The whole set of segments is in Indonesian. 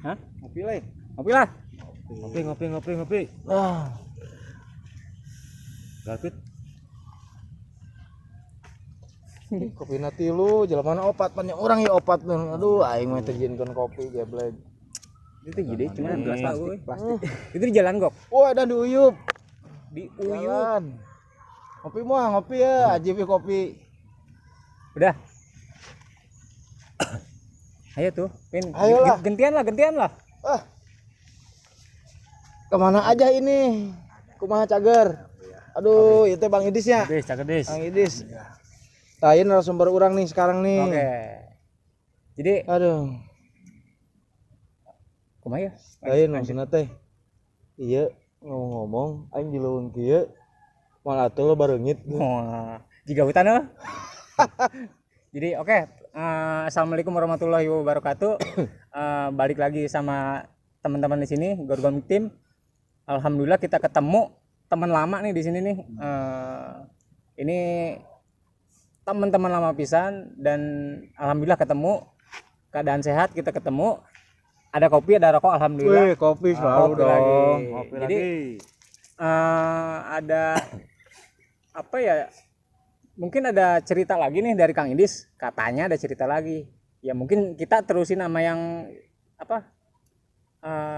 Hah? Ngopi lah. Ngopi lah. Ngopi. Ah. Galpit. Kopi nanti lu jalan opat banyak orang ya opat tuh. Aduh, aing mah terjinkan kopi geblek. Itu gede cuma gelas plastik. Itu di Jalan Gok. Wah, dan di Uyup. Di Uyup. Jalan. Ngopi mah ngopi ya, AJB kopi. Udah. Ayo tuh, Pin. Ayolah. Gantian lah. Ah. Kemana aja ini? Kumaha cager? Aduh, itu Bang Idis ya. Cakedis. Bang Idis. Tain narasumber orang nih sekarang nih. Oke. Jadi, Aduh. kumaha ya? Tain maksudna teh. Iya, ngomong aing dileuweung kieu. Malah atuh lo bareungit. Wah, jika hutan apa? Jadi oke, assalamualaikum warahmatullahi wabarakatuh. Balik lagi sama teman-teman di sini, Gorgon Team. Alhamdulillah kita ketemu teman lama nih di sini nih. Ini teman-teman lama pisan dan alhamdulillah ketemu. Keadaan sehat, kita ketemu. Ada kopi, ada rokok, alhamdulillah. Wih, kopi selalu Kopi dong. lagi. Kopi Jadi, lagi. ada apa ya? Mungkin ada cerita lagi nih dari Kang Idis, katanya ada cerita lagi. Ya mungkin kita terusin sama yang apa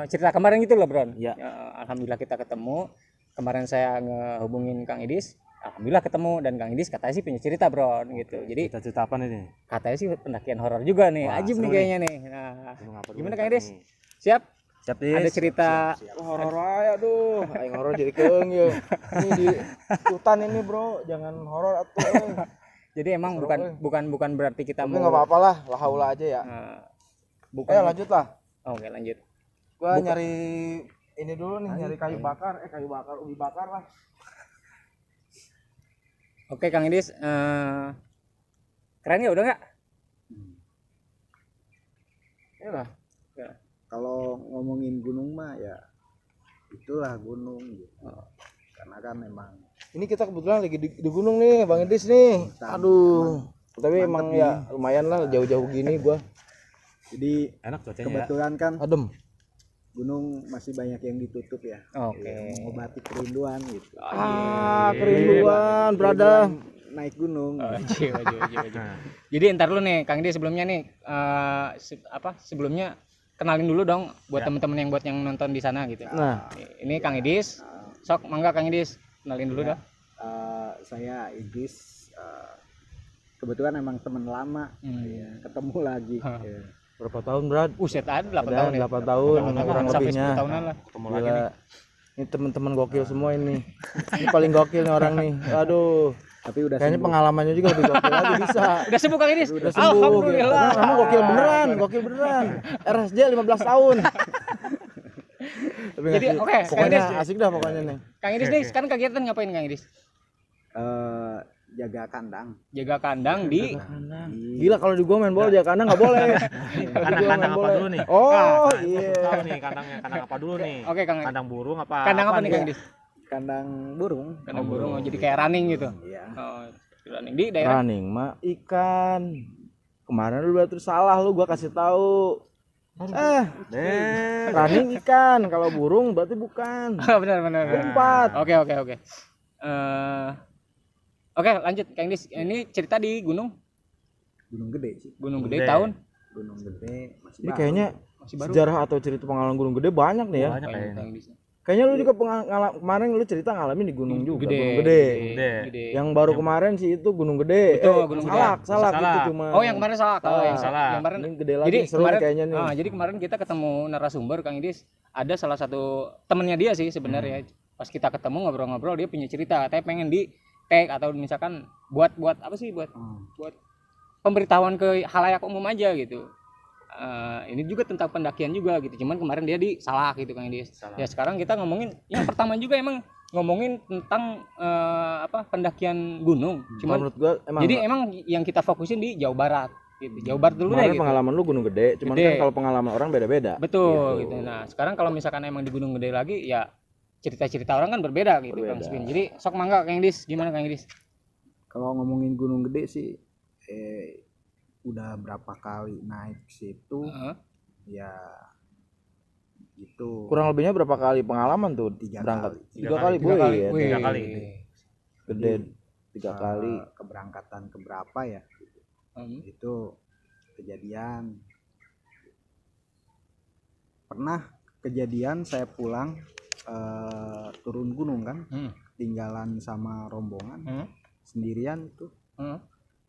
cerita kemarin gitu loh, Bron. Ya. Alhamdulillah kita ketemu. Kemarin saya ngehubungin Kang Idis, alhamdulillah ketemu dan Kang Idis katanya sih punya cerita, Bron, gitu. Jadi Cerita apa nih? katanya sih pendakian horor juga nih. Wah, Ajib nih seru kayaknya nih. Nah, gimana Kang Idis? Siap? Siap, Dis. Ada cerita Horor aja aduh. Aing horor jadi keung ya. Ini di hutan ini, Bro. Jangan horor atuh. jadi emang bukan berarti kita Tapi mau enggak apa-apa lah, lahaula aja ya. bukan. Ayo lanjut lah. Oke, lanjut. Gua nyari ini dulu nih, nyari kayu bakar, ubi bakar lah. Oke, Kang Idis, keren ya udah nggak? Iyalah. Kalau ngomongin gunung mah ya itulah gunung gitu. Karena kan memang Ini kita kebetulan lagi di gunung nih, Bang Idis nih. Aduh. Tapi emang ya lumayan lah jauh-jauh gini gua. jadi Enak cuacanya ya. kebetulan kan Adem. gunung masih banyak yang ditutup ya. Oke. Ya, mengobati kerinduan gitu. Kerinduan, brother. Naik gunung. Wajib. Jadi ntar lu nih, Kang Idis sebelumnya nih, sebelumnya kenalin dulu dong buat temen-temen yang nonton di sana gitu. Nah, Ini Kang Idis, sok mangga Kang Idis, kenalin dulu dah. Saya Idris, kebetulan emang teman lama, ya, ketemu lagi. Ya. berapa tahun, Brad? Set ada 8 Ada tahun ya. 8 tahun kurang Sampai lebihnya. 10 tahunan lah. Ketemu lagi Gila. nih. Ini teman-teman gokil semua ini. Ini paling gokil nih orang nih. Aduh. Tapi udah Kayaknya sembuh. pengalamannya juga lebih gokil lagi bisa. Udah sembuh Kang Idis? Udah sembuh. Alhamdulillah. Karena emang gokil beneran. RSJ 15 tahun. Tapi Jadi, ngasih- oke, pokoknya Kang Idis. asik dah pokoknya nih. Kang Idis nih sekarang kegiatan ngapain Kang Idis? Jaga kandang. Jaga kandang di Gila kalau di gua main bola jangan kandang enggak boleh. Kandang apa dulu nih? Oh, Tahu iya. nih kandang apa dulu nih? Oke, Kang. Kandang burung apa? Kandang apa nih nih? Kang Idis? Kandang burung. Kandang burung, jadi kayak running gitu. Iya. Oh, running di daerah. Running mah ikan. Kemarin lu berarti salah lu gua kasih tahu. Running ikan, kalau burung berarti bukan. benar. Umpat. Oke. Oke, lanjut Kang Idis. Ini cerita di gunung. Gunung Gede sih. Gunung Gunung Gede Gede. tahun Gunung Gede masih Ini baru. kayaknya masih baru. sejarah atau cerita pengalaman Gunung Gede banyak nih ya. Banyak kayaknya. Kayaknya lu juga kemarin lu cerita ngalamin di gunung juga, Gede, Gunung Gede. Gede. Yang baru kemarin sih itu Gunung Gede. Betul, Gunung Gede. Salak, salak Salak. itu cuma. Oh, yang kemarin salah. Oh, yang salah. Yang kemarin Ini gede lagi jadi seru nih kemarin kayaknya nih. jadi kemarin kita ketemu narasumber Kang Idis, ada salah satu temennya dia sih sebenarnya. Pas kita ketemu ngobrol-ngobrol dia punya cerita, katanya pengen di tag atau misalkan buat apa sih buat pemberitahuan ke halayak umum aja gitu. Ini juga tentang pendakian juga gitu. Cuman kemarin dia di Salak gitu Kang Idis. Salak. Ya sekarang kita ngomongin yang pertama juga emang ngomongin tentang pendakian gunung. Cuma Cuman menurut gua emang jadi emang yang kita fokusin di Jawa Barat gitu. Jawa Barat dulu deh kemarin gitu. pengalaman lu Gunung Gede, cuman Gede. kan kalau pengalaman orang beda-beda. Betul gitu. Nah, sekarang kalau misalkan emang di Gunung Gede lagi ya cerita-cerita orang kan berbeda gitu Kang Berbeda. Spin. Jadi sok mangga Kang Idis, gimana Kang Idis? Kalau ngomongin Gunung Gede sih udah berapa kali naik ke situ Heeh. ya gitu. Kurang lebihnya berapa kali pengalaman tuh Tiga berangkat? kali. Tiga kali, boy, ya. Wih. Tiga kali. Gede 3 kali. Keberangkatan keberapa ya Hmm. itu kejadian. Pernah kejadian saya pulang turun gunung kan, tinggalan sama rombongan sendirian tuh,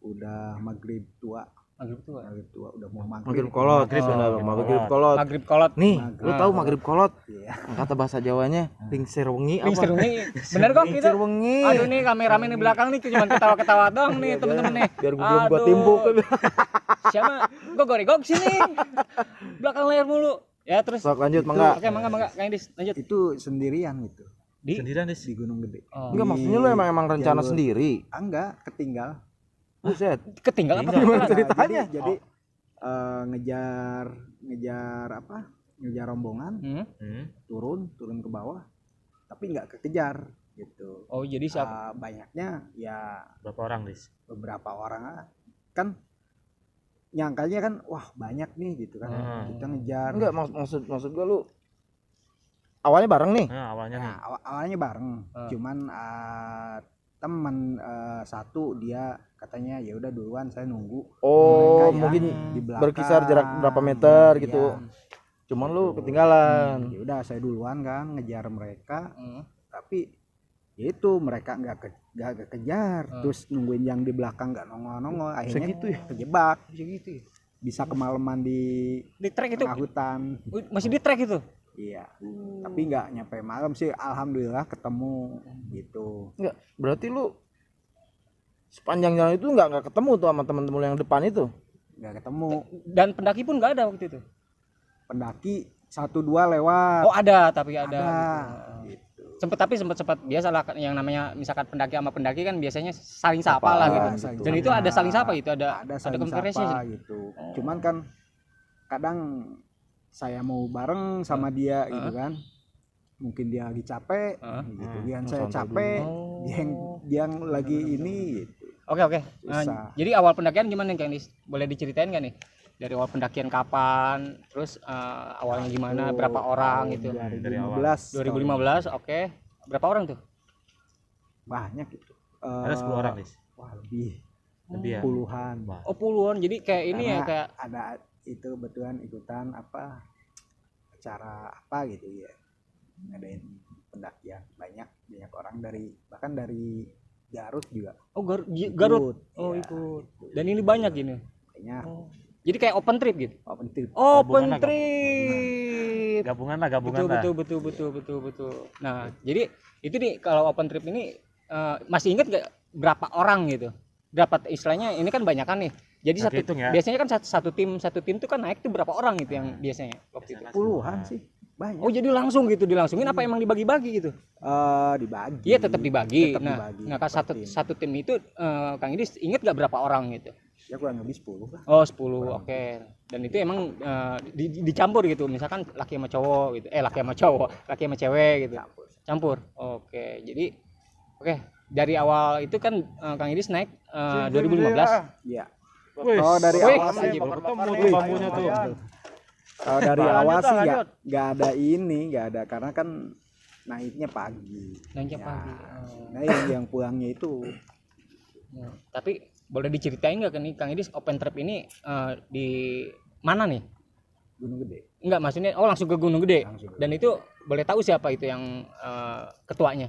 udah maghrib tua udah mau Maghrib kolot, benar, maghrib kolot. Maghrib kolot. Nih, Maghrib. lu tahu maghrib kolot? Iya. Kata bahasa Jawanya, lingsir wengi apa? Lingsir wengi. Bener kok Lingsir gitu. wengi. Aduh nih kameramen di belakang nih cuma ketawa-ketawa doang nih temen-temen nih. Biar gua belum gua Aduh. timbuk. Siapa? Gua goreng sini. Belakang layar mulu. Ya terus. Sok lanjut, mangga. Oke, mangga Kang Idis, lanjut. Itu sendirian gitu Di Sendirian di Gunung Gede. Oh. Enggak, maksudnya lu emang rencana jalur- sendiri. Enggak, ketinggal. Buset. ketinggalan apa? Gimana Nah, ceritanya? jadi ngejar rombongan, turun ke bawah tapi nggak kekejar gitu. Oh, jadi siapa? Banyaknya ya Berapa orang, Dis? beberapa orang kan nyangkanya kan wah banyak nih gitu kan, kita ngejar. Enggak, maksud gua lu awalnya bareng nih. Nah, awalnya nih. Nah, awalnya bareng, cuman teman satu dia katanya ya udah duluan saya nunggu. Oh, Mereka ya mungkin di belakang. berkisar jarak berapa meter Iya. gitu. Cuman lu ketinggalan. Ya udah saya duluan kan ngejar mereka, tapi ya itu mereka nggak kejar, terus nungguin yang di belakang nggak nongol akhirnya Segitu ya? kejebak, Gitu ya. bisa kemalaman di Di trek itu. tengah hutan. Masih di trek itu. Iya, tapi nggak nyampe malam sih, alhamdulillah ketemu gitu. Enggak, berarti lu sepanjang jalan itu nggak ketemu tuh sama teman-teman lu yang depan itu. Nggak ketemu, Dan pendaki pun nggak ada waktu itu. pendaki 1-2 lewat. Oh, ada tapi ada. Gitu. Sempat biasa lah yang namanya misalkan pendaki sama pendaki kan biasanya saling sapa lah gitu. saling Dan itu ada saling sapa gitu, ada saling conversation. sapa gitu. Cuman kan kadang saya mau bareng sama dia gitu kan, mungkin dia lagi capek gitu, dia saya capek, dia yang lagi ini gitu. Oke. Susah. Jadi awal pendakian gimana Kang Dis? Boleh diceritain kan nih? Dari awal pendakian kapan, terus awalnya gimana, berapa orang gitu? 2015 2015, oke. Berapa orang tuh? banyak gitu. Ada 10 orang, Dis. Wah, lebih Lebih ya. puluhan. Wah. Oh, puluhan. Jadi kayak ini ya Karena kayak ada itu betulan ikutan apa acara apa gitu ya, ngadain pendakian banyak orang bahkan dari Garut juga Garut. ikut. Oh, Iya, ikut. gitu. Dan ini banyak gini. Banyak Jadi kayak open trip gitu. open trip. Open Gabungan lah, trip. Gabungan lah. Betul. Nah, jadi itu nih kalau open trip ini masih inget gak berapa orang gitu? Berapa istilahnya ini kan banyakan nih. Jadi Nanti hitung ya. biasanya kan satu tim tuh kan naik tuh berapa orang gitu yang biasanya waktu itu. Puluhan sih banyak. Oh, jadi langsung gitu dilangsungin apa emang dibagi-bagi gitu? Dibagi. Iya, tetap dibagi. Tetap Nah, dibagi nah per tim. satu tim itu Kang Idis inget gak berapa orang gitu? Ya kurang lebih 10 lah. Oh, 10. Oke. Dan itu emang dicampur gitu. Misalkan laki sama cowok gitu. Laki sama cowok, laki sama cewek gitu. Campur. Oke. Jadi dari awal itu kan Kang Idis naik 2015. Iya. Wih, Kalau dari wih, awal sih, baru ketemu tuh bambunya tuh. kalau dari Lanjut awal lah, sih lanjut. nggak ada karena kan naiknya pagi. Naiknya Ya, pagi. Nah yang pulangnya itu Tapi boleh diceritain nggak nih Kang Idis, open trip ini di mana nih? Gunung Gede. Enggak, maksudnya langsung ke Gunung Gede. Langsung ke Dan itu boleh tahu siapa itu yang ketuanya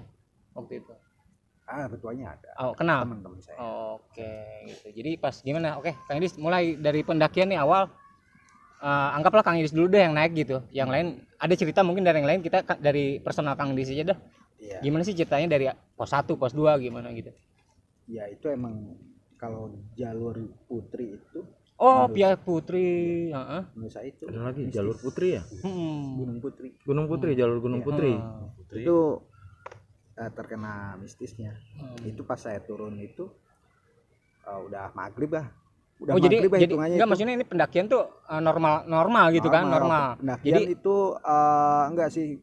waktu itu? Ketuanya ada. Oh, kenal. Teman-teman saya. Oke, gitu. Jadi pas gimana? Oke, Kang Idis mulai dari pendakian nih awal. Anggaplah Kang Idis dulu deh yang naik gitu. Yang lain ada cerita mungkin dari yang lain, kita dari personal Kang Idis aja dah. Iya. Gimana sih ceritanya dari pos 1, pos 2 gimana gitu? Ya itu emang kalau jalur putri itu Oh, Pia Putri, heeh. menurut saya itu Ada lagi mistis. jalur Putri ya? Gunung Putri Gunung Putri, jalur Gunung Putri. itu terkena mistisnya. Itu pas saya turun itu udah maghrib lah. Udah Oh, jadi hitungannya enggak, itu. maksudnya ini pendakian tuh normal gitu kan, normal. Pendakian Jadi itu enggak sih,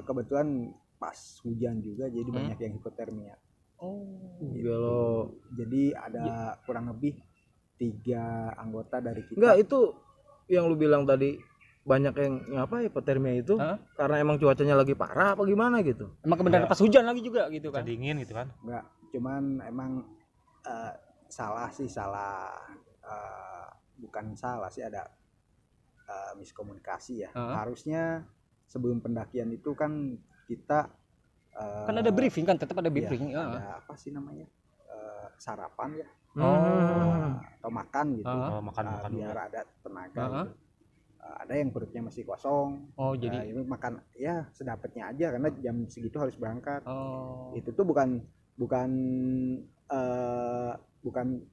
kebetulan pas hujan juga jadi banyak yang hipotermia. Kalau Jadi ada kurang lebih 3 anggota dari kita. enggak itu yang lu bilang tadi banyak yang ngapa hipotermia itu Hah? karena emang cuacanya lagi parah apa gimana gitu. emang kebenaran pas hujan lagi juga gitu kan. Dingin gitu kan. Enggak, cuman emang salah bukan salah sih, ada miskomunikasi ya. Harusnya sebelum pendakian itu kan kita Kan ada briefing kan, tetap ada briefing. ada apa sih namanya, sarapan ya atau makan gitu. Oh, makan Biar dulu. ada tenaga gitu. Ada yang perutnya masih kosong. Oh, jadi Ini makan ya sedapatnya aja karena jam segitu harus berangkat. oh. Itu tuh bukan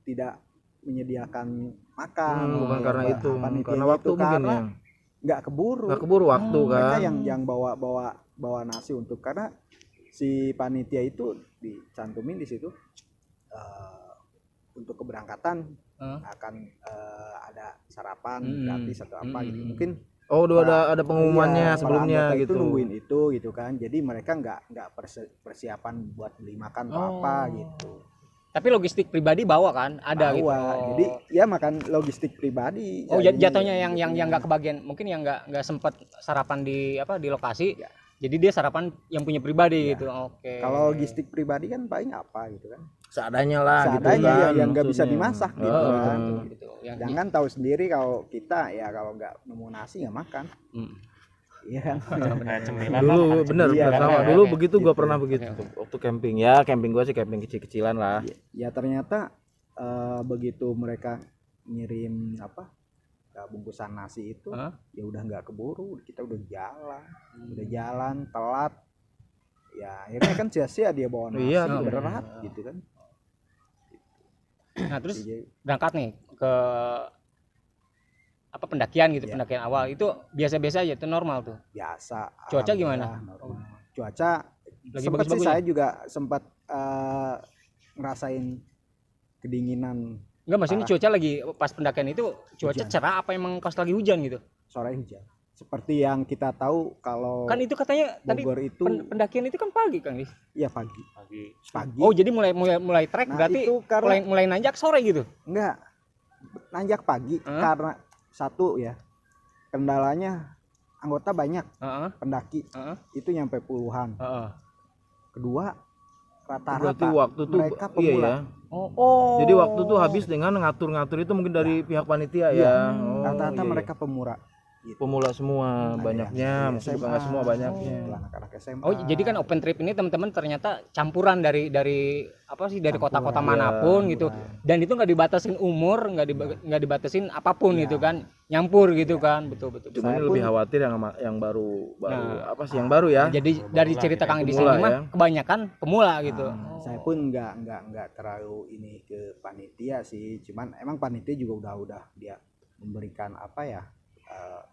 tidak menyediakan makan, bukan karena itu, panitianya karena waktu itu mungkin karena ya. nggak keburu. Nggak keburu waktu Mereka kan. yang bawa nasi untuk, karena si panitia itu dicantumin di situ untuk keberangkatan akan ada sarapan gratis atau apa gitu. Mungkin Oh, udah ada pengumumannya para sebelumnya anggota gitu. itu nungguin itu gitu kan. Jadi mereka nggak persiapan buat beli makan atau apa gitu. Tapi logistik pribadi bawa kan, ada gitu. Bawa. Jadi ya makan logistik pribadi. Oh, Jadi, jatuhnya yang gitu. nggak kebagian, mungkin yang nggak sempat sarapan di lokasi. Ya. Jadi dia sarapan yang punya pribadi gitu. Oke. Kalau logistik pribadi kan paling apa gitu kan. Seadanya lah gitu Seadanya kan. yang nggak bisa maksudnya. dimasak gitu kan. Gitu. Yang Jangan tahu sendiri kalau kita ya kalau nggak nemu nasi nggak makan. Iya kan. Kayak cemilan Dulu lah, bener Iya, sama kan? dulu Oke. begitu gua Gitu. pernah begitu waktu camping ya, camping gua sih camping kecil-kecilan lah. Ya ternyata begitu mereka ngirim bungkusan nasi itu ya udah nggak keburu, kita udah jalan telat ya akhirnya kan sia-sia dia bawa nasi. Iya, berat gitu kan. Nah, terus Jadi, berangkat nih ke pendakian gitu, pendakian awal itu biasa-biasa aja, itu normal tuh. biasa. Cuaca Alhamdulillah, gimana? normal. Cuaca Lagi sempat sih, bagus-bagusnya? saya juga sempat ngerasain kedinginan. Enggak, maksudnya cuaca lagi pas pendakian itu cuaca Hujan. cerah apa emang pas lagi hujan gitu? Sore hujan. Seperti yang kita tahu kalau Kan itu katanya tadi Bogor itu pendakian itu kan pagi Kang Lis. ya pagi. pagi. Oh, jadi mulai trek Nah, berarti itu karena mulai nanjak sore gitu. enggak nanjak pagi karena satu ya kendalanya anggota banyak, pendaki itu nyampe puluhan. Kedua Berarti rata-rata waktu tuh mereka iya pemula. ya. Oh. Jadi waktu tuh habis dengan ngatur-ngatur itu mungkin dari pihak panitia ya. Oh, Rata-rata iya, mereka pemula. iya. Pemula semua Ada banyaknya, yang mungkin bukan SMA, nggak semua banyaknya. anak-anak SMA. Oh, jadi kan open trip ini teman-teman ternyata campuran dari apa sih, dari kota-kota manapun gitu. Dan itu nggak dibatasin umur, nggak dibatasin apapun gitu kan. Nyampur gitu kan. Betul. Cuma ini lebih khawatir yang baru Nah, apa sih yang baru ya? Jadi dari cerita Kang Edi Pemula sini mah ya. kebanyakan pemula gitu. Saya pun nggak terlalu ini ke panitia sih, cuman emang panitia juga udah dia memberikan apa ya,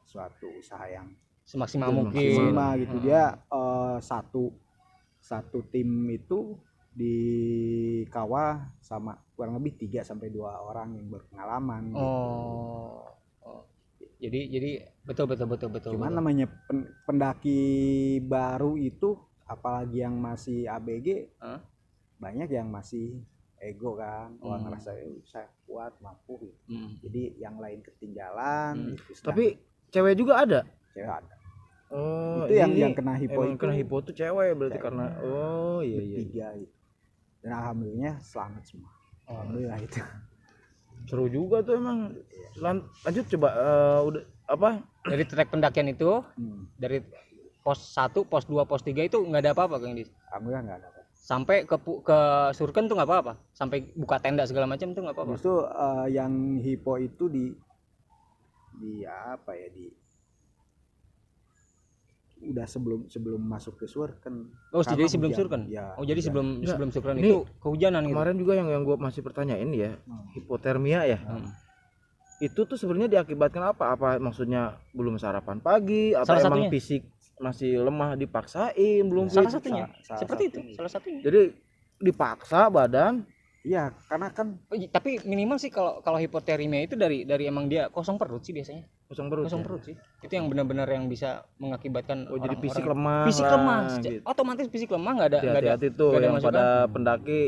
suatu usaha yang Semaksimal mungkin. maksimal gitu. Dia satu tim itu dikawal sama kurang lebih 3 sampai 2 orang yang berpengalaman gitu. Oh. Jadi betul. Cuman namanya pendaki baru itu apalagi yang masih ABG, banyak yang masih ego kan, orang ngerasa saya kuat mampu gitu. Jadi yang lain ketinggalan gitu. Tapi cewek juga ada. Cewek ada. Oh, Itu ini yang kena hipo emang itu. kena hipo tuh cewek berarti karena oh iya. Bertiga gitu. Dan alhamdulillah selamat semua. Alhamdulillah itu. Seru juga tuh emang. Lanjut coba udah apa? Dari trek pendakian itu dari pos 1, pos 2, pos 3 itu nggak ada apa-apa Kang Dis. Alhamdulillah nggak ada. Sampai ke Surken tuh nggak apa-apa. Sampai buka tenda segala macam tuh nggak apa-apa. Justru yang hipo itu di apa ya, di udah sebelum masuk ke Surken. Oh, Karena jadi sebelum hujan. Surken. Ya, Oh, jadi hujan. sebelum Surken Ini itu kehujanan gitu. Kemarin juga yang gue masih pertanyain ya, hipotermia ya. Itu tuh sebenarnya diakibatkan apa? Apa maksudnya belum sarapan pagi atau Salah emang satunya. fisik masih lemah dipaksain belum Salah fit? satunya. Salah Seperti satunya. itu, salah satunya. Jadi dipaksa badan. Iya, karena kan Oh, tapi minimal sih kalau hipotermia itu dari emang dia kosong perut sih biasanya. Kosong perut. Kosong ya? perut sih. Itu yang benar-benar yang bisa mengakibatkan Oh, jadi orang-orang- fisik lemah. Fisik lah, lemah. gitu. Otomatis fisik lemah nggak ada Hati-hati tuh nggak ada yang masukan. pada pendaki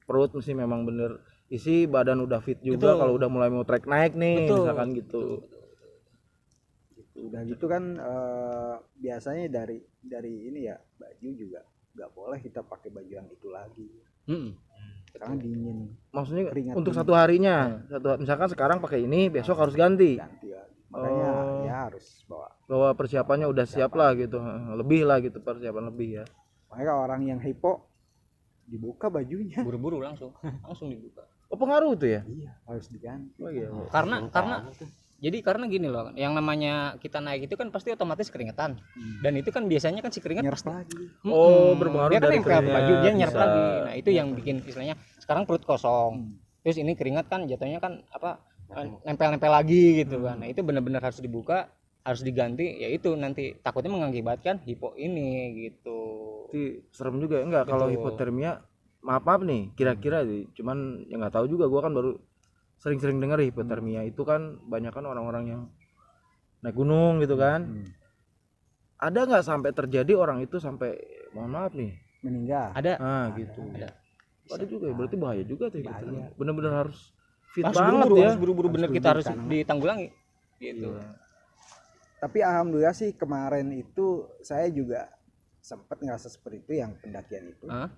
perut mesti memang bener isi, badan udah fit juga. Betul. Kalau udah mulai mau trek naik nih, Betul. misalkan gitu. udah gitu kan biasanya dari ini ya, baju juga nggak boleh kita pakai baju yang itu lagi Mm-mm. karena dingin, Maksudnya Keringat untuk dingin. satu harinya, misalkan sekarang pakai ini, besok harus ganti. ganti lagi. Makanya Oh. ya harus bawa. Bahwa persiapannya udah siap lah gitu, lebih lah gitu, persiapan lebih ya. Makanya kalau orang yang hipo dibuka bajunya. Buru-buru langsung dibuka. Oh, pengaruh tuh ya? Iya, harus diganti. Oh iya. Karena gini loh, yang namanya kita naik itu kan pasti otomatis keringetan. Dan itu kan biasanya kan si keringat Nyerap pasti lagi. Oh, berpengaruh dia kan dari nempel ke baju, dia keringat, nyerap bisa. lagi. Nah, itu yang bikin istilahnya sekarang perut kosong. Terus ini keringat kan jatuhnya kan nempel-nempel lagi gitu kan. Nah, itu benar-benar harus dibuka, harus diganti, ya itu nanti takutnya mengakibatkan hipo ini gitu. Itu serem juga enggak kalau Betul. hipotermia. Maaf nih, kira-kira sih. Cuman ya nggak tahu juga, gua kan baru sering-sering dengar hipotermia itu kan banyak kan orang-orang yang naik gunung gitu kan. Ada nggak sampai terjadi orang itu sampai mohon maaf nih, Meninggal. Ada gitu. ada. Ada juga ya, berarti bahaya juga tuh Bahaya. hipotermia. Bener-bener harus fit Harus banget buru-buru, ya. harus buru-buru bener kita harus buru-buru, ditanggulangi gitu. Iya. Tapi alhamdulillah sih kemarin itu saya juga sempat ngerasa seperti itu, yang pendakian itu. Hah?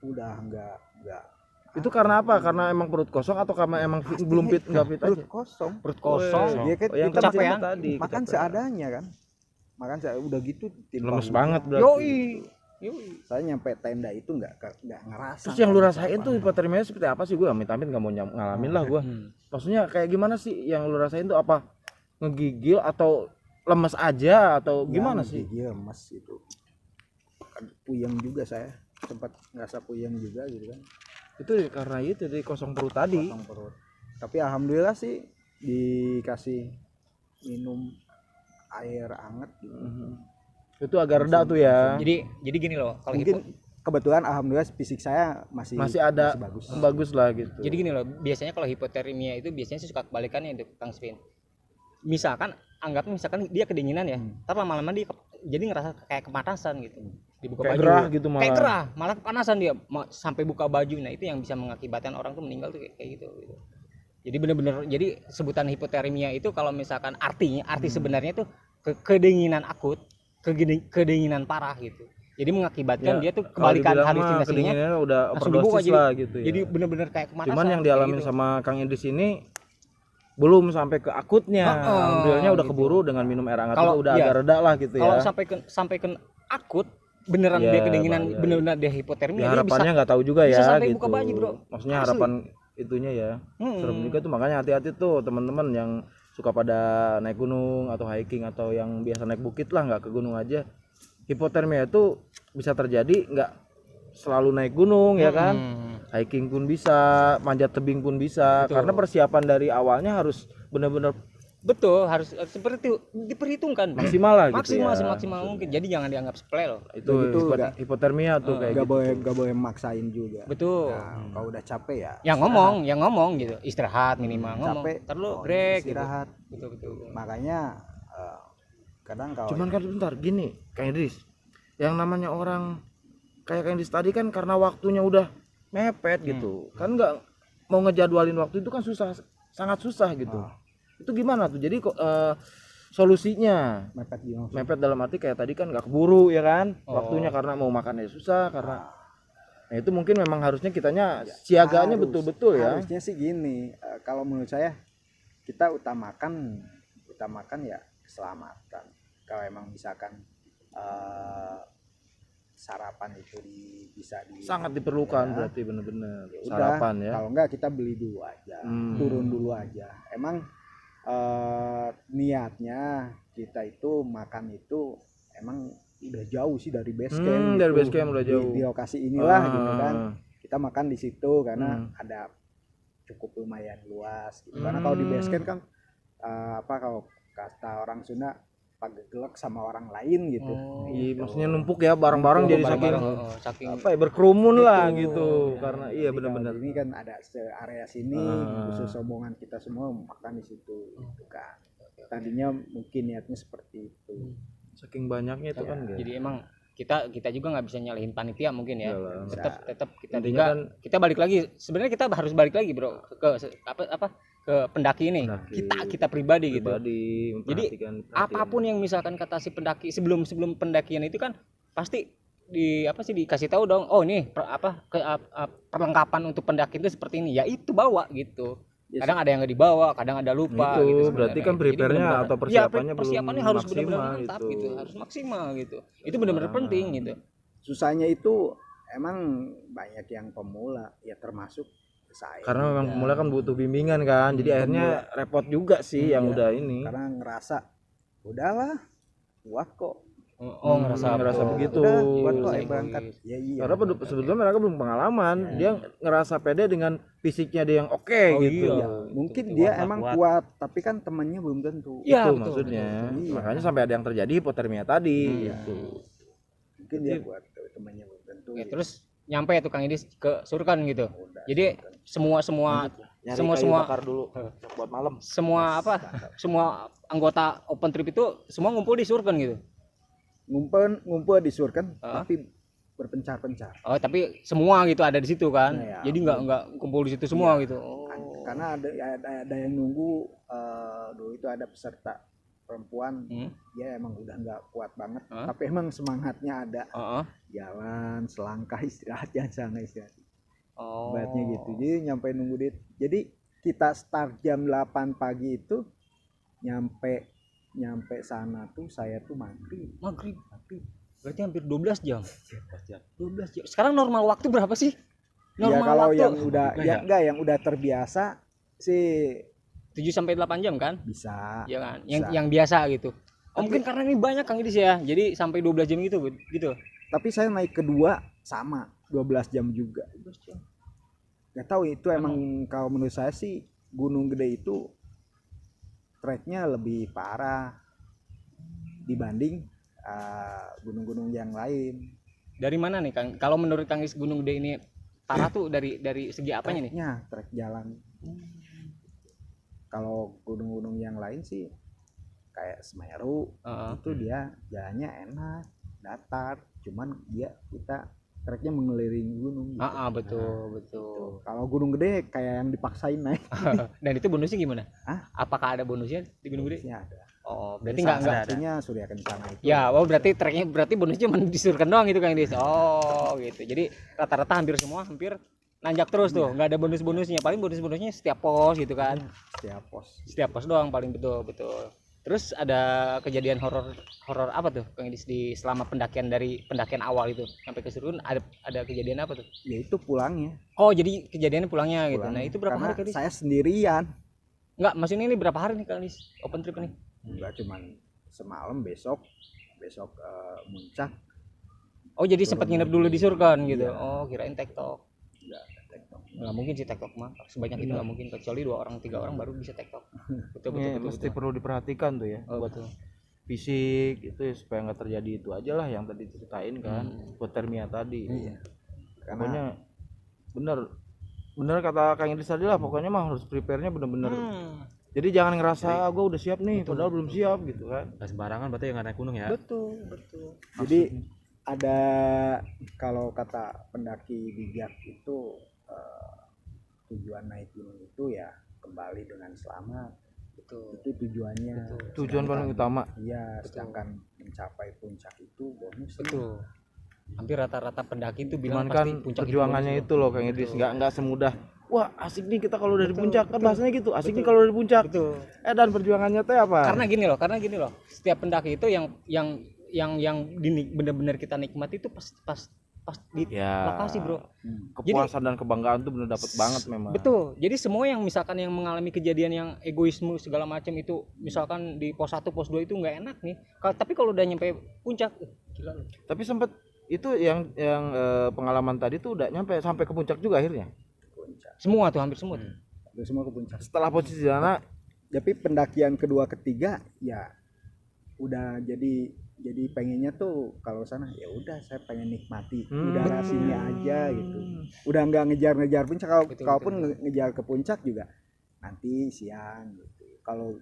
Udah enggak Itu karena apa? Karena emang perut kosong atau karena emang belum fit, nggak fit aja? perut kosong. Perut kosong. Dia kan yang kita kecapean. tadi makan kecapean. seadanya kan. Makan udah gitu timbang Lemes hujan. banget berarti. Yoi. Saya nyampe tenda itu enggak ngerasa. Terus yang lu rasain tuh hipotermia seperti apa sih? Gue amit-amit nggak mau ngalamin lah gue. Maksudnya kayak gimana sih yang lu rasain tuh? Apa ngegigil atau lemes aja atau gimana sih? Iya, lemes itu. Puyeng juga saya. Sempat ngerasa puyeng juga gitu kan. Itu karena itu dari kosong perut tadi. Kosong perut. Tapi alhamdulillah sih dikasih minum air hangat gitu. Itu agak reda tuh ya. Jadi gini loh, kalau Mungkin kebetulan alhamdulillah fisik saya masih Ada bagus. bagus lah gitu. jadi gini loh, biasanya kalau hipotermia itu biasanya sih suka kebalikannya itu Kang Spin. Misalkan dia kedinginan ya, tapi lama-lama dia jadi ngerasa kayak kepanasan gitu. Dibuka Kayak baju. gerah gitu malah. Kayak gerah, malah kepanasan dia sampai buka baju. Nah, itu yang bisa mengakibatkan orang tuh meninggal tuh kayak gitu. Jadi benar-benar sebutan hipotermia itu kalau misalkan arti sebenarnya tuh kedinginan akut, kedinginan parah gitu. Jadi mengakibatkan dia tuh kebalikan halusinasinya. Kedinginannya udah langsung dibuka overdosis lah gitu ya. Jadi benar-benar kayak kemanasan. Cuman yang kayak dialamin gitu. sama Kang Idris ini belum sampai ke akutnya. Alhamdulillahnya udah gitu. keburu dengan minum air hangat Kalau- itu udah iya. agak reda lah gitu Kalau ya. sampai ke akut beneran Iya, dia kedinginan, bahaya. bener-bener dia hipotermia, Ya, dia harapannya bisa nggak tahu juga bisa ya sampai gitu. buka baju, bro. Maksudnya Asli. harapan itunya ya. Serem juga tuh, makanya hati-hati tuh teman-teman yang suka pada naik gunung atau hiking atau yang biasa naik bukit lah, nggak ke gunung aja. Hipotermia itu bisa terjadi nggak selalu naik gunung ya kan. Hiking pun bisa, manjat tebing pun bisa. Betul. Karena persiapan dari awalnya harus benar-benar betul, harus seperti itu diperhitungkan maksimal lah gitu ya. maksimal mungkin. Jadi jangan dianggap sepele loh. Itu Begitu, hipotermia tuh kayak gitu. Gak boleh maksain juga. Betul. Nah, kalau udah capek ya Yang ngomong gitu, istirahat minimal ngomong. capek Ntar lu oh, break gitu. istirahat. Betul. Makanya kadang kalau Cuman kan bentar gini, Kang Idris. Yang namanya orang kayak Kang Idris tadi kan karena waktunya udah mepet gitu. Kan nggak mau ngejadwalin waktu itu kan susah, sangat susah gitu. Itu gimana tuh? Jadi kok solusinya mepet gimana? mepet dalam arti kayak tadi kan nggak keburu ya kan? Waktunya karena mau makannya susah karena Nah itu mungkin memang harusnya kitanya siaganya Harus. betul-betul ya. Harusnya sih gini, kalau menurut saya kita utamakan ya keselamatan. Kalau emang misalkan sarapan itu bisa Sangat diperlukan ya, berarti bener-bener udah, sarapan ya. kalau enggak kita beli dulu aja, turun dulu aja. Emang niatnya kita itu makan itu emang udah jauh sih dari base camp Dari gitu. base camp udah jauh. Di lokasi inilah gitu kan, kita makan di situ karena Hmm. ada cukup lumayan luas gitu. Karena kalau di base camp kan kalau kata orang Sunda pagegelek sama orang lain gitu. Iya, maksudnya numpuk ya bareng-bareng jadi saking saking apa ya berkerumun lah Gitu. gitu. Karena iya Jadi benar-benar. kalau ini kan ada area sini khusus omongan kita semua makan di situ gitu kan. Tadinya mungkin niatnya seperti itu. Saking banyaknya itu kan jadi emang kita juga nggak bisa nyalahin panitia mungkin ya. Iyalah, Tetap kita Intinya juga kan kita balik lagi. Sebenarnya kita harus balik lagi bro ke ke pendaki ini. Pendaki. Kita pribadi gitu. pribadi memperhatikan Apapun yang misalkan kata si pendaki sebelum pendakian itu kan pasti dikasih tahu dong. Oh ini perlengkapan untuk pendaki itu seperti ini. Ya itu bawa gitu. Kadang ada yang nggak dibawa, kadang ada lupa itu gitu berarti kan sebenarnya. Jadi prepare-nya benar-benar- atau Iya, persiapannya persiapannya belum harus benar-benar maksimal mantap gitu. gitu, harus maksimal gitu. Itu benar-benar penting gitu. Susahnya itu emang banyak yang pemula ya termasuk saya. Karena memang juga. pemula kan butuh bimbingan kan. Jadi akhirnya repot juga sih yang udah ini. Karena ngerasa udahlah kuat kok. Oh, ngerasa begitu. Udah kuat kok Egois. berangkat. Ya iya. Karena sebetulnya mereka belum pengalaman. Dia ngerasa pede dengan fisiknya dia yang oke gitu. Iya, mungkin dia emang kuat, tapi kan temannya belum tentu. Iya, Itu betul, maksudnya. betul. Makanya sampai ada yang terjadi hipotermia tadi gitu. Mungkin dia kuat, temannya belum tentu. Oke, terus nyampe tuh Kang Idis ke Surkan gitu. Udah, Jadi semua dulu buat malam. semua anggota open trip itu semua ngumpul di Surkan gitu. ngumpul di Surkan, tapi berpencar-pencar. Oh, tapi semua gitu ada di situ kan. Iya, Jadi nggak kumpul di situ semua gitu. Oh. Karena ada yang nunggu dulu itu ada peserta perempuan, dia emang udah nggak kuat banget, tapi emang semangatnya ada. Jalan selangkah istirahat jangan istirahat. Oh. Beratnya gitu. Jadi nyampe nunggu jadi kita start jam 8 pagi itu nyampe sana tuh saya tuh maghrib. Berarti hampir 12 jam. 12 jam. Sekarang normal waktu berapa sih? Ya kalau yang udah yang udah terbiasa sih 7 sampai 8 jam kan? bisa. Ya kan? Bisa. Yang biasa gitu. Oh, mungkin karena ini banyak Kang Idis ya. Jadi sampai 12 jam gitu. Tapi saya naik kedua sama 12 jam juga. 12 jam. Gak tahu itu emang kalau menurut saya sih Gunung Gede itu treknya lebih parah dibanding gunung-gunung yang lain. Dari mana nih Kang? Kalau menurut Kang Idis Gunung Gede ini parah tuh dari segi apanya nih? Trek jalan. Kalau gunung-gunung yang lain sih kayak Semeru itu dia jalannya enak, datar, cuman kita treknya mengelilingi gunung gitu. Betul. Kalau Gunung Gede kayak yang dipaksain naik. Dan itu bonusnya gimana? Hah? Apakah ada bonusnya di Gunung Gede? Bonusnya ada. Oh, berarti enggak. Artinya Surya Kencana itu. Ya, berarti bonusnya cuma disuruhkan doang gitu Kang Idis. Oh, gitu. Jadi rata-rata hampir nanjak terus tuh, nggak ada bonus-bonusnya. Paling bonus-bonusnya setiap pos gitu kan. Setiap pos doang paling betul. Terus ada kejadian horor apa tuh Kang Idis di selama pendakian awal itu sampai ke Surun ada kejadian apa tuh? Ya itu pulangnya. Oh, jadi kejadiannya pulangnya gitu. Nah, itu berapa Karena hari Kang Idis? saya sendirian. Enggak, maksudnya ini berapa hari nih Kang Idis open trip ini? Enggak cuman semalam, besok muncak. Oh, jadi sempat nginep dulu di Surkan gitu. Iya. Oh, kirain tektok. Nggak mungkin sih tektok mah sebanyak itu nggak mungkin, kecuali 2 orang 3 orang baru bisa tektok. Betul. Mesti perlu diperhatikan tuh ya. Buat Betul. fisik itu ya, supaya nggak terjadi itu aja lah yang tadi ceritain kan, hipotermia tadi. Pokoknya bener kata Kang Idris tadi lah, pokoknya mah harus prepare-nya bener-bener. Jadi jangan ngerasa gue udah siap nih, padahal belum siap gitu kan. Gak sembarangan berarti yang naik gunung ya. Betul. Jadi ada kalau kata pendaki bijak itu tujuan naik gunung itu ya kembali dengan selamat. Betul. Itu tujuannya. Tujuan paling utama. Iya, sedangkan mencapai puncak itu bonus. Betul. hampir rata-rata pendaki itu bilang Cuman pasti kan puncak perjuangannya bagus, itu loh Kang Idris, nggak semudah wah asik nih kita kalau udah di puncak kan bahasanya gitu, asik nih kalau udah di puncak. betul. Dan perjuangannya teh apa? Karena gini loh, setiap pendaki itu yang benar-benar kita nikmati itu pas di Ya, lokasi, Bro. kepuasan dan kebanggaan tuh bener dapet banget memang. Betul. Jadi semua yang misalkan yang mengalami kejadian yang egoisme segala macam itu misalkan di pos 1, pos 2 itu nggak enak nih. Tapi kalau udah nyampe puncak, gila loh. Tapi sempet itu yang pengalaman tadi tuh udah nyampe sampai ke puncak juga akhirnya. Semua tuh hampir semua tuh. Udah semua ke puncak. Setelah posisi di sana Tapi pendakian kedua ketiga ya udah jadi pengennya tuh kalau sana ya udah saya pengen nikmati udara sini aja gitu. Udah nggak ngejar-ngejar puncak, kalaupun ngejar ke puncak juga nanti siang gitu. Kalau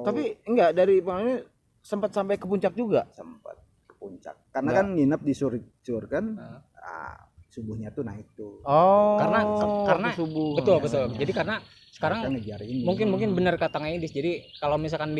tapi enggak dari pengalaman sempat sampai ke puncak juga. sempat ke puncak karena kan nginep di Sur kan subuhnya tuh naik tuh. Oh. Karena subuh. betul. Jadi karena sekarang Mereka ngejar ini. mungkin benar kata Kang Idis. Jadi kalau misalkan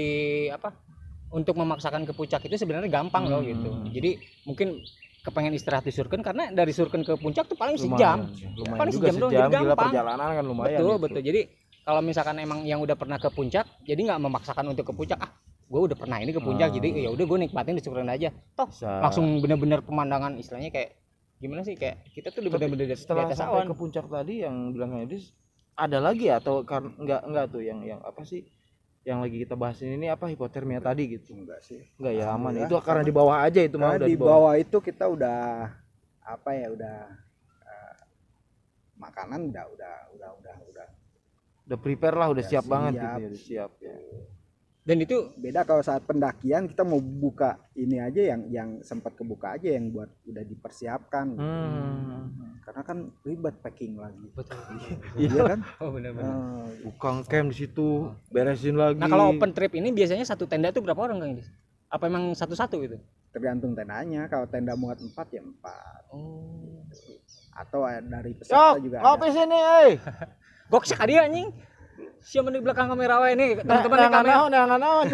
untuk memaksakan ke puncak itu sebenarnya gampang loh gitu. Jadi mungkin kepengen istirahat di Surken karena dari Surken ke puncak tuh paling sejam. Lumayan Paling juga sejam doang, sejam, jadi gila gampang. perjalanan kan lumayan. Betul. Jadi kalau misalkan emang yang udah pernah ke puncak, jadi nggak memaksakan untuk ke puncak. Gue udah pernah ini ke puncak, jadi ya udah gue nikmatin di Surken aja. Toh langsung bener-bener pemandangan istilahnya kayak gimana sih, kayak kita tuh udah bener-bener di setelah atas sampai awan. ke puncak tadi yang bilang Edis ada lagi atau kan enggak tuh yang apa sih yang lagi kita bahas ini apa hipotermia tadi gitu. Enggak sih. Enggak ya aman Alhamdulillah, itu karena di bawah aja itu mah Karena udah di bawah itu kita udah apa ya udah makanan udah prepare lah udah siap banget siap. gitu ya, udah siap ya. Dan itu beda kalau saat pendakian kita mau buka ini aja yang sempat kebuka aja yang buat udah dipersiapkan gitu. Karena kan ribet packing lagi. betul. Iya kan? Oh benar-benar. Bukan camp di situ beresin lagi. Nah kalau open trip ini biasanya satu tenda tuh berapa orang Kang Idis? Apa emang satu-satu gitu? Tergantung tendanya. Kalau tenda muat 4 ya 4. Oh. Atau dari peserta juga ngopi ada. sini Gok sih dia anjing. Siapa di belakang kamera wae nih, teman-teman nih kamera. naon.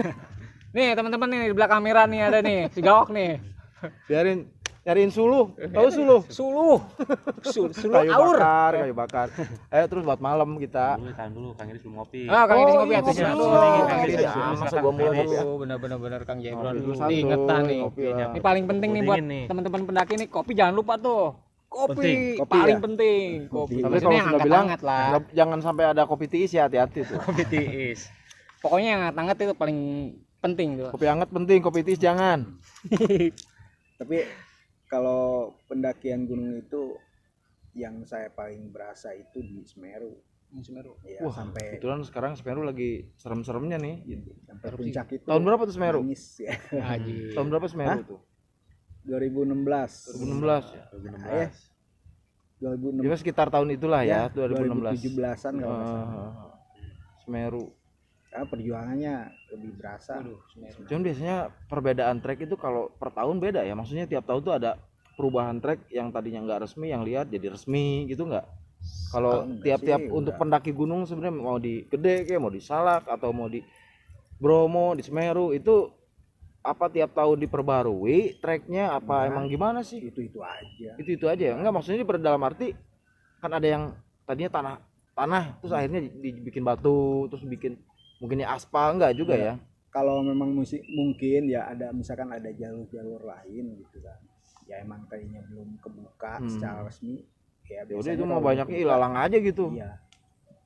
Nih, teman-teman nih di belakang kamera nih ada nih, si Gawok nih. Biarin nyariin suluh. Tahu suluh? Suluh Kayu bakar. Ayo terus buat malam kita. Tahan dulu, Kang Idris belum ngopi. Ah, Kang Idis ngopi iya, atuh. ngopi. Aduh, Kang Idis. Masa gua mulai ngopi ya? Benar-benar Kang Jebron. Ngopi dulu Nih, satu, ingetan nih. ngopi lah. Ini paling penting nih buat Dingin nih. teman-teman pendaki nih, kopi jangan lupa tuh. Kopi Kopi paling ya? penting. Kopi. Tapi Maksudnya kalau yang sudah bilang hangat lah. jangan sampai ada kopi tiis ya, hati-hati tuh. Kopi tiis. Pokoknya yang hangat itu paling penting tuh. Kopi hangat penting, kopi tiis jangan. Tapi kalau pendakian gunung itu yang saya paling berasa itu di Semeru. Ya, Wah, sampai kebetulan sekarang Semeru lagi serem-seremnya nih. sampai puncak itu. Tahun berapa tuh Semeru? Nangis ya. Haji. Tahun berapa Semeru tuh? 2016. 2016. Ya. 2016. Jadi sekitar tahun itulah ya, 2016. 2017-an kalau nggak salah. Semeru. Karena perjuangannya lebih berasa. Cuman biasanya perbedaan trek itu kalau per tahun beda ya. Maksudnya tiap tahun tuh ada perubahan trek yang tadinya nggak resmi yang lihat jadi resmi gitu nggak? Kalau Enggak tiap-tiap sih, untuk udah. pendaki gunung sebenarnya mau di Gede kayak mau di Salak atau mau di Bromo, di Semeru itu apa tiap tahun diperbarui treknya apa Enggak. emang gimana sih? Itu aja. Itu aja ya. Enggak maksudnya dalam arti kan ada yang tadinya tanah terus akhirnya dibikin batu terus bikin mungkinnya aspal enggak juga ya. Kalau memang mungkin ya ada misalkan ada jalur-jalur lain gitu kan. Ya emang kayaknya belum kebuka secara resmi. Ya Ya udah biasanya itu mah kalau banyaknya kebuka, ilalang aja gitu. Iya.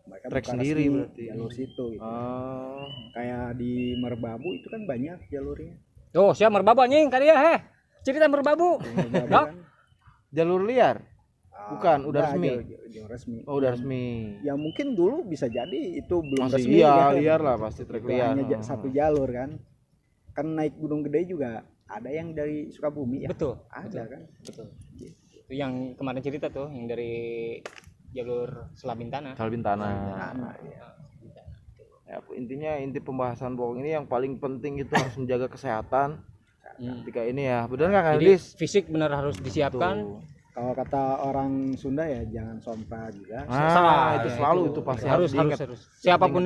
Mereka Trek buka sendiri resmi berarti. jalur situ gitu. Oh. Kayak di Merbabu itu kan banyak jalurnya. Tuh, siapa merbaba nying kali ya, cerita merbabu. Di Merbabu Dok. kan. Jalur liar. Bukan, udah enggak, resmi. Jalur resmi. Oh, udah resmi. Ya mungkin dulu bisa jadi itu belum Masih resmi iya, kan. liar lah pasti trek Itu liar. hanya satu jalur kan. Kan naik Gunung Gede juga ada yang dari Sukabumi ya. Betul. Ada kan. Betul. Itu yang kemarin cerita tuh, yang dari jalur Selabintana. Kalbintana. Nah, ya. Ya, intinya inti pembahasan bohong ini yang paling penting itu harus menjaga kesehatan ketika ini ya. Benar nggak Kang Jadi Idris? fisik benar harus disiapkan. Tuh. Kalau kata orang Sunda ya jangan sompra juga. Nah, itu ya, selalu itu. itu pasti harus diingat.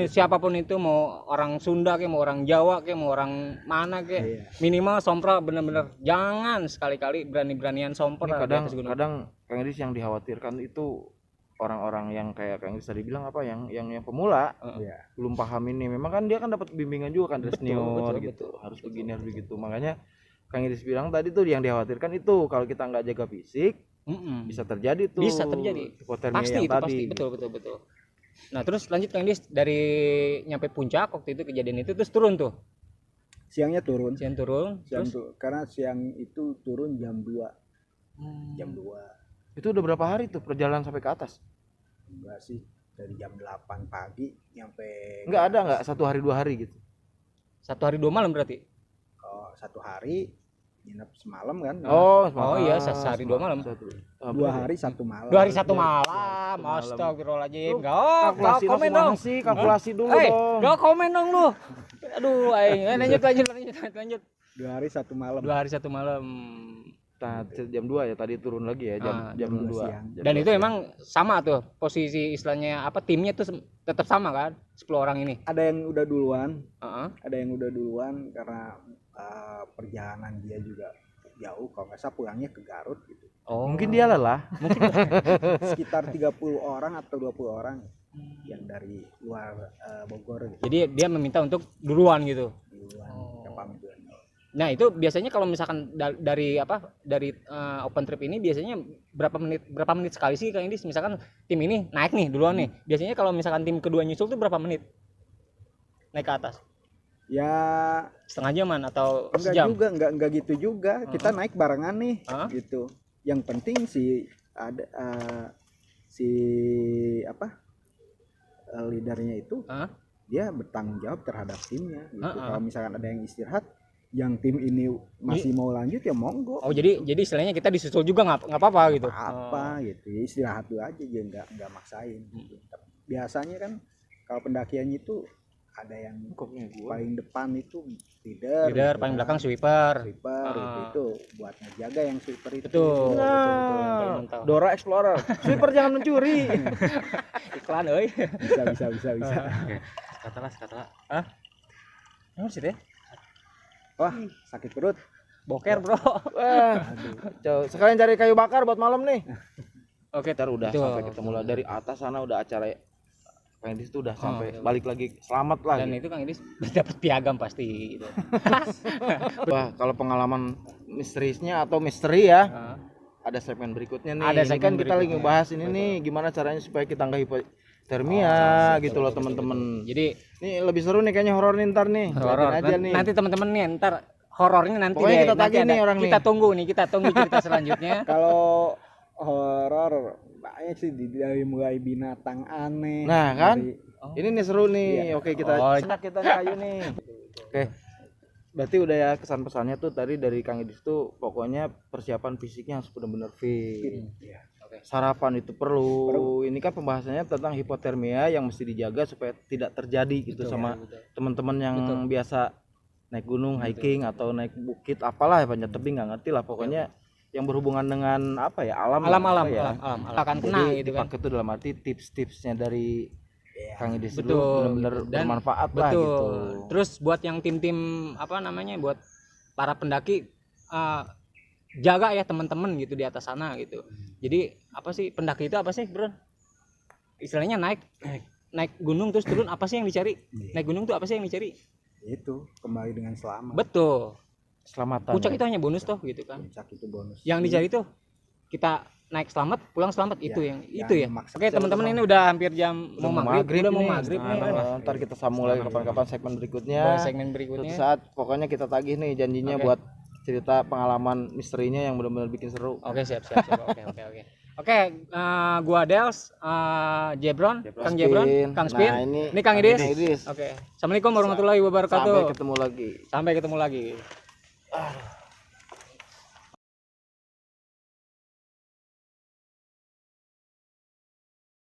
siapapun itu mau orang Sunda kayak mau orang Jawa kayak mau orang mana kayak Iya. minimal sompra bener-bener jangan sekali-kali berani-beranian Ini sompra di kadang atas gunung. kadang Kang Idris yang dikhawatirkan itu orang-orang yang kayak Kang Idris tadi bilang apa yang pemula Iya. belum paham ini. Memang kan dia kan dapat bimbingan juga kan dari senior betul, gitu. Harus begini harus begitu. Makanya Kang Idris bilang tadi tuh yang dikhawatirkan itu kalau kita nggak jaga fisik bisa terjadi tuh. Bisa terjadi. Hipotermia Pasti yang itu tadi. pasti betul. Nah terus lanjut Kang Dis dari nyampe puncak waktu itu kejadian itu terus turun tuh Siangnya turun. siang turun terus Karena siang itu turun jam 2. Jam 2. Itu udah berapa hari tuh perjalanan sampai ke atas? Enggak sih, dari jam 8 pagi nyampe Enggak ada enggak 1 hari 2 hari gitu. 1 hari 2 malam berarti. oh, 1 hari nginep semalam kan. Oh iya, sehari 2 malam. 2 hari 1 malam. 2 hari 1 malam. Astagfirullahaladzim. Kalkulasi Gak komen dong. sih, kalkulasi dulu Hei, dong. gak komen dong lu. Aduh, aing lanjut. 2 hari 1 malam. 2 hari 1 malam. Nah, jam 2 ya tadi turun lagi ya jam 2 siang. Dan itu emang sama tuh posisi istilahnya apa timnya tuh tetap sama kan 10 orang ini. Ada yang udah duluan, Heeh. karena perjalanan dia juga jauh, kalau nggak salah pulangnya ke Garut gitu. Oh. Mungkin dia lelah. Sekitar 30 orang atau 20 orang yang dari luar Bogor gitu. Jadi dia meminta untuk duluan gitu. Duluan, kita pamit duluan. Nah itu biasanya kalau misalkan dari open trip ini biasanya berapa menit sekali sih Kang Indis? Misalkan tim ini naik nih duluan nih. Biasanya kalau misalkan tim kedua nyusul tuh berapa menit naik ke atas? Ya Setengah jaman atau enggak sejam? juga, enggak gitu juga. Kita naik barengan nih gitu. Yang penting leadernya itu dia bertanggung jawab terhadap timnya gitu. Kalau misalkan ada yang istirahat, yang tim ini masih mau lanjut ya monggo. Oh jadi istilahnya kita disusul juga nggak apa-apa gitu. Apa gitu. Ya, istirahat dulu aja ya enggak maksain. Gitu. Biasanya kan kalau pendakiannya itu ada yang paling depan itu leader gitu, paling belakang sweeper itu buat ngejaga yang sweeper itu. Betul. Dora Explorer. Sweeper jangan mencuri. Iklan euy. Bisa. Katalah. Apa sih teh? Wah, sakit perut. Boker, Bro. Wah, sekalian cari kayu bakar buat malam nih. Oke, Ntar udah sampai ketemu dari atas sana udah acara Kang Idris tuh udah sampai balik lagi selamat lah. Dan itu Kang Idris dapat piagam pasti gitu. Wah, kalau pengalaman misteriusnya atau misteri ya. Ada segmen berikutnya nih. Ada ini kan kita lagi ngebahas ini nih gimana caranya supaya kita nggak hipotermia gitu loh teman-teman. Jadi ini lebih seru nih kayaknya horor nih ntar nih. horor aja nih. nanti teman-teman nih ntar horornya nanti Pokoknya deh. kita tagih nih orang kita nih. kita tunggu cerita selanjutnya. Kalau horor banyak sih dari mulai binatang aneh. Nah kan dari, ini nih seru nih. Oke kita kita kayu nih. Oke. Berarti udah ya kesan pesannya tuh tadi dari Kang Idris tuh pokoknya persiapan fisiknya harus benar-benar fit. Sarapan itu perlu. Ini kan pembahasannya tentang hipotermia yang mesti dijaga supaya tidak terjadi gitu sama teman-teman yang biasa naik gunung, hiking atau naik bukit apalah ya panjat tebing nggak ngerti lah pokoknya yang berhubungan dengan apa ya alam akan kena jadi gitu kan. dipakai tuh dalam arti tips-tipsnya dari Kang Idris itu Betul. benar-benar Dan bermanfaat lah gitu. Terus buat yang tim-tim buat para pendaki jaga ya teman-teman gitu di atas sana gitu. Jadi apa sih pendaki itu apa sih, Bro? Istilahnya naik gunung terus turun apa sih yang dicari? Naik gunung tuh apa sih yang dicari? itu kembali dengan selamat. Betul. Keselamatan. Puncak itu hanya bonus toh gitu kan. Puncak itu bonus. Yang dicari tuh kita naik selamat, pulang selamat itu yang ya. Memaksa. Oke, teman-teman ini udah hampir jam mau maghrib nih. Ntar kita sambung lagi kapan-kapan segmen berikutnya. Segmen berikutnya. Suatu saat pokoknya kita tagih nih janjinya buat cerita pengalaman misterinya yang benar-benar bikin seru. Oke, siap. Oke, gua Dels, Jebron, Kang Jebron, Kang Spin. Nah, ini Kang Idris. Oke. Assalamuamalaikum warahmatullahi wabarakatuh. Sampai ketemu lagi. Sampai ketemu lagi.